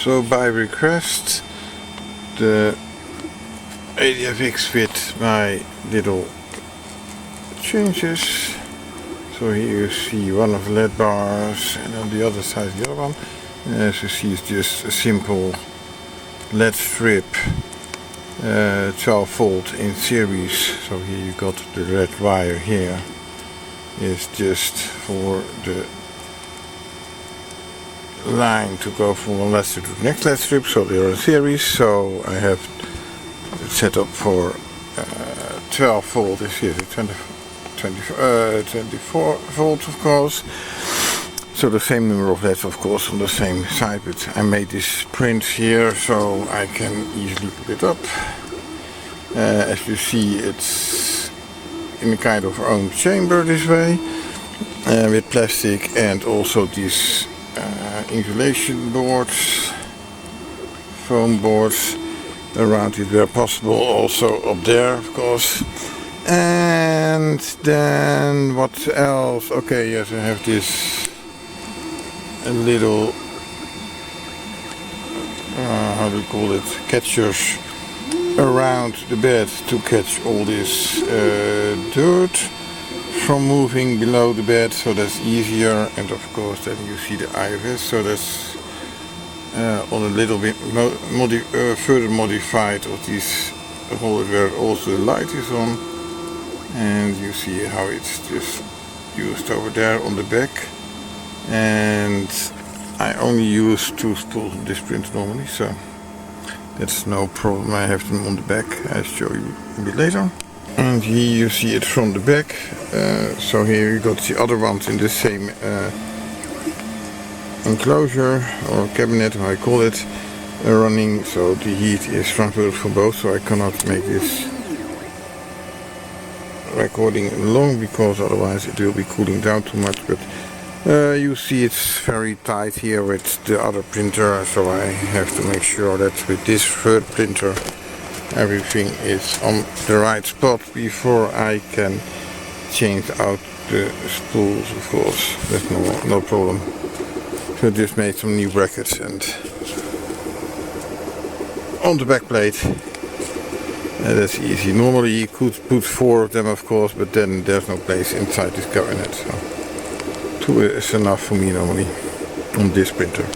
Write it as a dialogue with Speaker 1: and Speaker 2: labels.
Speaker 1: So by request the AD5X fit my little changes. So here you see one of the LED bars and on the other side the other one. As you see, it's just a simple LED strip 12 volt in series. So here you got the red wire here. It's just for the line to go from one LED strip to the next LED strip, so they are in series. So I have it set up for 12 volt in series, 24 volts of course. So the same number of LEDs of course on the same side, but I made this print here so I can easily put it up. As you see, it's in a kind of own chamber this way, with plastic, and also these insulation boards, foam boards around it where possible, also up there of course. And then what else? Okay, yes, I have this a little how do you call it, catchers around the bed to catch all this dirt from moving below the bed, so that's easier. And of course then you see the IFS, so that's on a little bit further modified of these holes where also the light is on, and you see how it's just used over there on the back. And I only use 2 spools on this print normally, so that's no problem. I have them on the back, I'll show you a bit later. And here you see it from the back. So here you got the other ones in the same enclosure or cabinet, how I call it, running. So the heat is transferred from both, so I cannot make this recording long because otherwise it will be cooling down too much. But you see it's very tight here with the other printer, so I have to make sure that with this third printer everything is on the right spot before I can change out the spools, of course. That's no problem. So I just made some new brackets and on the back plate. That's easy. Normally you could put 4 of them of course, but then there's no place inside this cabinet. So 2 is enough for me normally on this printer.